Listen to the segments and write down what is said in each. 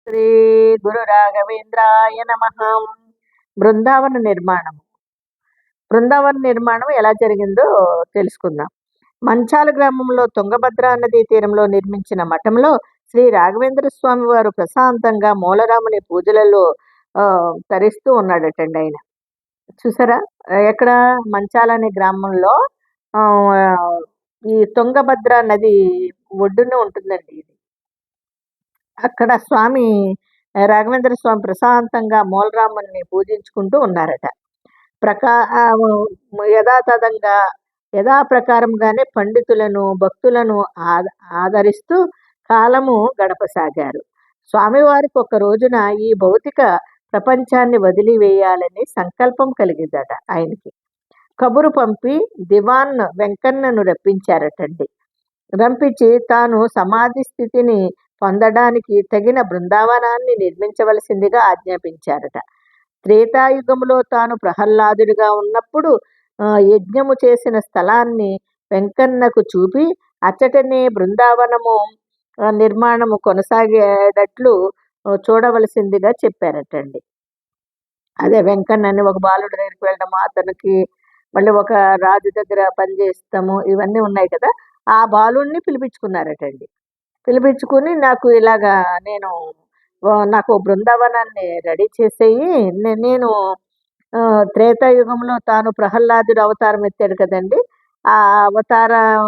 శ్రీ గురు రాఘవేంద్రాయ నమః. బృందావన నిర్మాణం బృందావన నిర్మాణం ఎలా జరిగిందో తెలుసుకుందాం. మంచాల గ్రామంలో తుంగభద్ర నదీ తీరంలో నిర్మించిన మఠంలో శ్రీ రాఘవేంద్ర స్వామి వారు ప్రశాంతంగా మూలరాముని పూజలలో తరిస్తూ ఉన్నాడటండి ఆయన. చూసారా? ఎక్కడ? మంచాల అనే గ్రామంలో ఆ, ఈ తుంగభద్ర నది ఒడ్డున ఉంటుందండి ఇది. అక్కడ స్వామి రాఘవేంద్ర స్వామి ప్రశాంతంగా మూలరాముని పూజించుకుంటూ ఉన్నారట. ప్రకా యథాతథంగా యథాప్రకారంగానే పండితులను భక్తులను ఆదరిస్తూ కాలము గడపసాగారు. స్వామివారికి ఒక రోజున ఈ భౌతిక ప్రపంచాన్ని వదిలివేయాలని సంకల్పం కలిగిందట ఆయనకి. కబురు పంపి దివాన్ వెంకన్నను రప్పించారటండి. రంపించి తాను సమాధి స్థితిని పొందడానికి తగిన బృందావనాన్ని నిర్మించవలసిందిగా ఆజ్ఞాపించారట. త్రేతాయుగంలో తాను ప్రహ్లాదుడిగా ఉన్నప్పుడు యజ్ఞము చేసిన స్థలాన్ని వెంకన్నకు చూపి అచ్చటనే బృందావనము నిర్మాణము కొనసాగేటట్లు చూడవలసిందిగా చెప్పారటండి. అదే వెంకన్నని ఒక బాలుడి దగ్గరికి వెళ్ళడము, అతనికి మళ్ళీ ఒక రాజు దగ్గర పనిచేస్తాము, ఇవన్నీ ఉన్నాయి కదా. ఆ బాలుడిని పిలిపించుకున్నారటండి. పిలిపించుకుని నాకు ఇలాగా నాకు బృందావనాన్ని రెడీ చేసేయి, నేను త్రేతాయుగంలో తాను ప్రహ్లాదుడు అవతారం ఎత్తాడు కదండి. ఆ అవతారం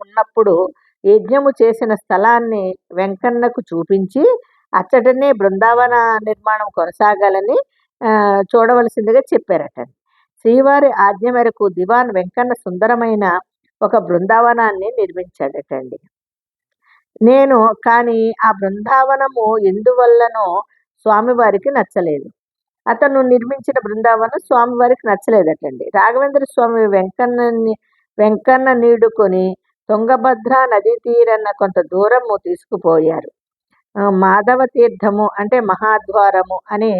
ఉన్నప్పుడు యజ్ఞము చేసిన స్థలాన్ని వెంకన్నకు చూపించి అచ్చటనే బృందావన నిర్మాణం కొనసాగాలని చూడవలసిందిగా చెప్పారట. శ్రీవారి ఆజ్ఞ మేరకు దివాన్ వెంకన్న సుందరమైన ఒక బృందావనాన్ని నిర్మించాడటండి. కానీ ఆ బృందావనము ఎందువల్లనో స్వామివారికి నచ్చలేదు. అతను నిర్మించిన బృందావనం స్వామివారికి నచ్చలేదటండి. రాఘవేంద్ర స్వామి వెంకన్న నీడుకొని తుంగభద్ర నదీ తీరన్న కొంత దూరము తీసుకుపోయారు. మాధవ తీర్థము అంటే మహాద్వారము అనే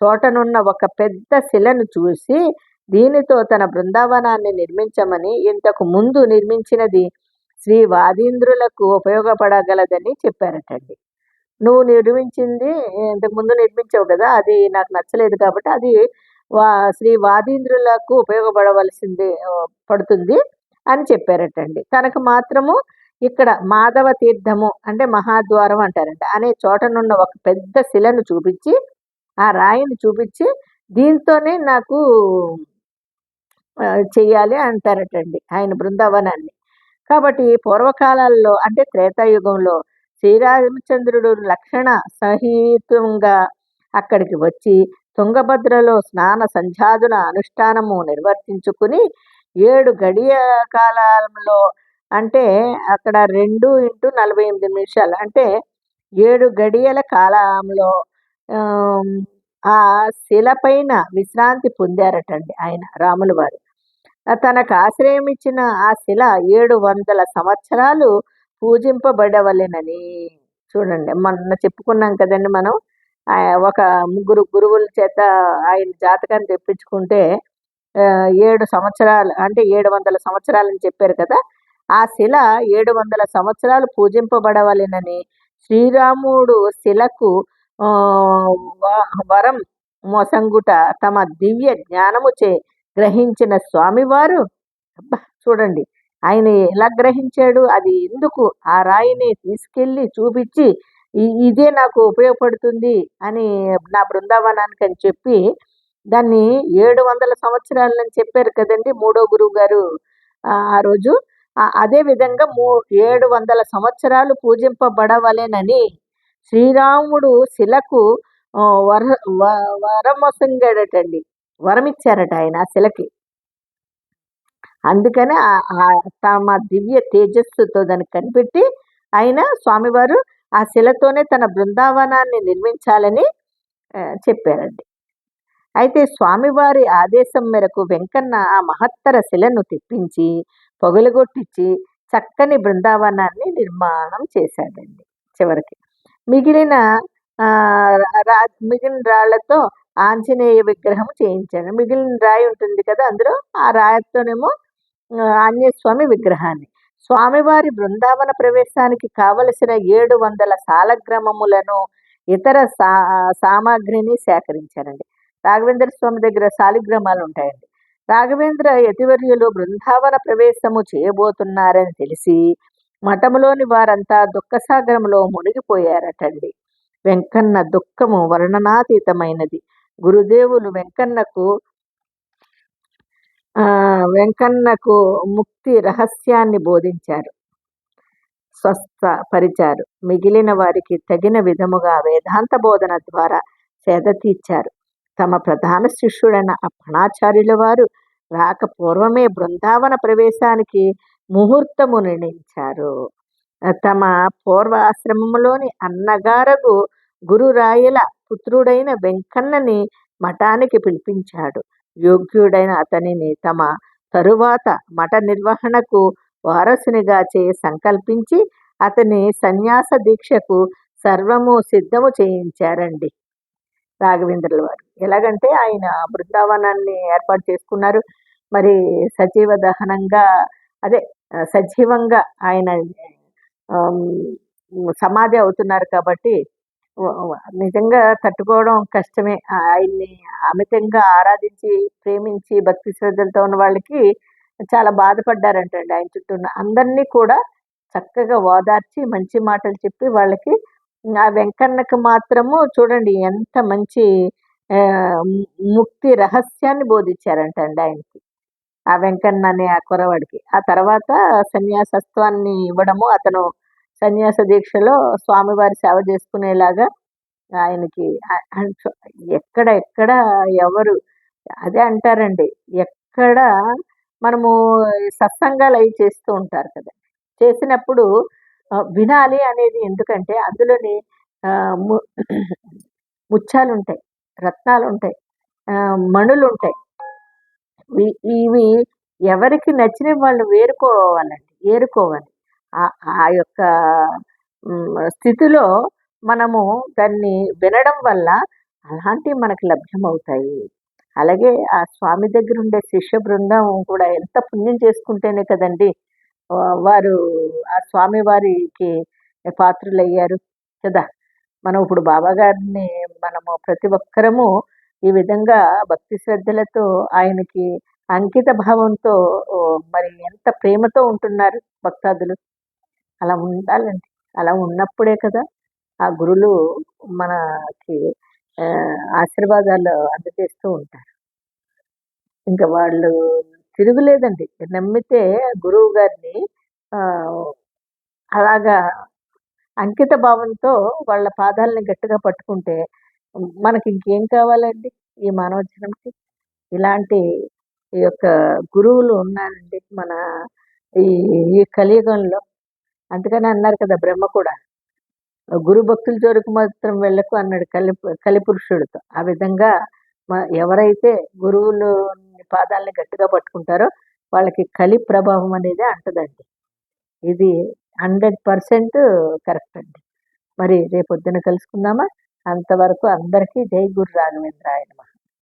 చోటనున్న ఒక పెద్ద శిలను చూసి దీనితో తన బృందావనాన్ని నిర్మించమని, ఇంతకు ముందు నిర్మించినది శ్రీ వాదీంద్రులకు ఉపయోగపడగలదని చెప్పారటండి. నువ్వు నిర్మించింది ఇంతకుముందు నిర్మించావు కదా, అది నాకు నచ్చలేదు కాబట్టి అది శ్రీ వాదీంద్రులకు పడుతుంది అని చెప్పారటండి. తనకు మాత్రము ఇక్కడ మాధవ తీర్థము అంటే మహాద్వారం అంటారంట అనే చోటనున్న ఒక పెద్ద శిలను చూపించి, ఆ రాయిని చూపించి దీంతోనే నాకు చెయ్యాలి అంటారటండి ఆయన బృందావనాన్ని. కాబట్టి పూర్వకాలాల్లో అంటే త్రేతాయుగంలో శ్రీరామచంద్రుడు లక్షణ సహితంగా అక్కడికి వచ్చి తుంగభద్రలో స్నాన సంధ్యాదుల అనుష్ఠానము నిర్వర్తించుకుని 7 గడియ కాలంలో అంటే అక్కడ 2x48 అంటే 7 గడియల కాలంలో ఆ శిలపైన విశ్రాంతి పొందారటండి ఆయన రాముల వారు. తనకు ఆశ్రయం ఇచ్చిన ఆ శిల 700 సంవత్సరాలు పూజింపబడవలెనని. చూడండి, మొన్న చెప్పుకున్నాం కదండి మనం. ఒక 3 గురువుల చేత ఆయన జాతకాన్ని తెప్పించుకుంటే 7 సంవత్సరాలు అంటే 700 సంవత్సరాలని చెప్పారు కదా. ఆ శిల 700 సంవత్సరాలు పూజింపబడవలెనని శ్రీరాముడు శిలకు వరం మొసంగుట తమ దివ్య జ్ఞానముచే గ్రహించిన స్వామివారు, చూడండి ఆయన ఎలా గ్రహించాడు, అది ఎందుకు ఆ రాయిని తీసుకెళ్ళి చూపించి ఇదే నాకు ఉపయోగపడుతుంది అని నా బృందావనానికి అని చెప్పి దాన్ని 700 సంవత్సరాలని చెప్పారు కదండి మూడో గురువు గారు ఆ రోజు. అదే విధంగా 700 సంవత్సరాలు పూజింపబడవలెనని శ్రీరాముడు శిలకు వరమొసంగాడటండి. వరమిచ్చారట ఆయన ఆ శిలకి. అందుకని తమ దివ్య తేజస్సుతో దాన్ని కనిపెట్టి ఆయన స్వామివారు ఆ శిలతోనే తన బృందావనాన్ని నిర్మించాలని చెప్పారండి. అయితే స్వామివారి ఆదేశం మేరకు వెంకన్న ఆ మహత్తర శిలను తెప్పించి పొగలగొట్టించి చక్కని బృందావనాన్ని నిర్మాణం చేశాడండి. చివరికి మిగిలిన రాళ్లతో ఆంజనేయ విగ్రహం చేయించాడు. మిగిలిన రాయి ఉంటుంది కదా, అందులో ఆ రాయితోనేమో ఆంజనేయ స్వామి విగ్రహాన్ని. స్వామివారి బృందావన ప్రవేశానికి కావలసిన 700 సాలగ్రామములను ఇతర సామాగ్రిని సేకరించారండి. రాఘవేంద్ర స్వామి దగ్గర శాలిగ్రామాలు ఉంటాయండి. రాఘవేంద్ర యతివర్యులు బృందావన ప్రవేశము చేయబోతున్నారని తెలిసి మఠములోని వారంతా దుఃఖసాగరంలో మునిగిపోయారటండి. వెంకన్న దుఃఖము వర్ణనాతీతమైనది. గురుదేవులు వెంకన్నకు ముక్తి రహస్యాన్ని బోధించారు, స్వస్థపరిచారు. మిగిలిన వారికి తగిన విధముగా వేదాంత బోధన ద్వారా సేద తీర్చారు. తమ ప్రధాన శిష్యుడైన అప్పణాచార్యుల వారు రాక పూర్వమే బృందావన ప్రవేశానికి ముహూర్తము నిర్ణయించారు. తమ పూర్వాశ్రమంలోని అన్నగారగు గురురాయల పుత్రుడైన వెంకన్నని మఠానికి పిలిపించాడు. యోగ్యుడైన అతనిని తమ తరువాత మఠ నిర్వహణకు వారసునిగా సంకల్పించి అతని సన్యాస దీక్షకు సర్వము సిద్ధము చేయించారండి రాఘవేంద్రుల వారు. ఎలాగంటే ఆయన బృందావనాన్ని ఏర్పాటు చేసుకున్నారు. మరి సజీవ దహనంగా అదే సజీవంగా ఆయన సమాధి అవుతున్నారు కాబట్టి నిజంగా తట్టుకోవడం కష్టమే. ఆయన్ని అమితంగా ఆరాధించి ప్రేమించి భక్తి శ్రద్ధలతో ఉన్న వాళ్ళకి చాలా బాధపడ్డారంటండి. ఆయన చుట్టూ ఉన్న అందరినీ కూడా చక్కగా ఓదార్చి మంచి మాటలు చెప్పి వాళ్ళకి ఆ వెంకన్నకు మాత్రము చూడండి ఎంత మంచి ముక్తి రహస్యాన్ని బోధించారంటండి ఆయనకి, ఆ వెంకన్న అనే ఆ కురవాడికి. ఆ తర్వాత సన్యాసత్వాన్ని ఇవ్వడము, అతను సన్యాస దీక్షలో స్వామివారి సేవ చేసుకునేలాగా ఆయనకి ఎక్కడ ఎవరు అదే అంటారండి, ఎక్కడ మనము సత్సంగాలు అవి చేస్తూ ఉంటారు కదా, చేసినప్పుడు వినాలి అనేది. ఎందుకంటే అందులోని ముత్యాలు ఉంటాయి, రత్నాలు ఉంటాయి, మణులు ఉంటాయి. ఇవి ఎవరికి నచ్చిన వాళ్ళు ఏరుకోవాలి. ఆ యొక్క స్థితిలో మనము దాన్ని వినడం వల్ల అలాంటివి మనకు లభ్యమవుతాయి. అలాగే ఆ స్వామి దగ్గర ఉండే శిష్య బృందం కూడా ఎంత పుణ్యం చేసుకుంటేనే కదండి వారు ఆ స్వామి వారికి పాత్రులయ్యారు కదా. మనం ఇప్పుడు బాబా గారిని మనము ప్రతి ఒక్కరము ఈ విధంగా భక్తి శ్రద్ధలతో ఆయనకి అంకిత భావంతో మరి ఎంత ప్రేమతో ఉంటున్నారు భక్తాదులు. అలా ఉండాలండి. అలా ఉన్నప్పుడే కదా ఆ గురులు మనకి ఆశీర్వాదాలు అందజేస్తూ ఉంటారు. ఇంకా వాళ్ళు తిరుగులేదండి. నమ్మితే గురువు గారిని అలాగా అంకిత భావంతో వాళ్ళ పాదాలని గట్టిగా పట్టుకుంటే మనకి ఇంకేం కావాలండి ఈ మానవ జన్మకి. ఇలాంటి ఈ యొక్క గురువులు ఉన్నారండి మన ఈ కలియుగంలో. అందుకని అన్నారు కదా బ్రహ్మ కూడా, గురు భక్తుల జోలికి మాత్రం వెళ్ళకు అన్నాడు కలిపురుషుడితో. ఆ విధంగా ఎవరైతే గురువులు పాదాలని గట్టిగా పట్టుకుంటారో వాళ్ళకి కలి ప్రభావం అనేది అంటదండి. ఇది 100% కరెక్ట్ అండి. మరి రేపొద్దున కలుసుకుందామా? అంతవరకు అందరికీ జై గురు రాఘవేంద్రాయ నమః.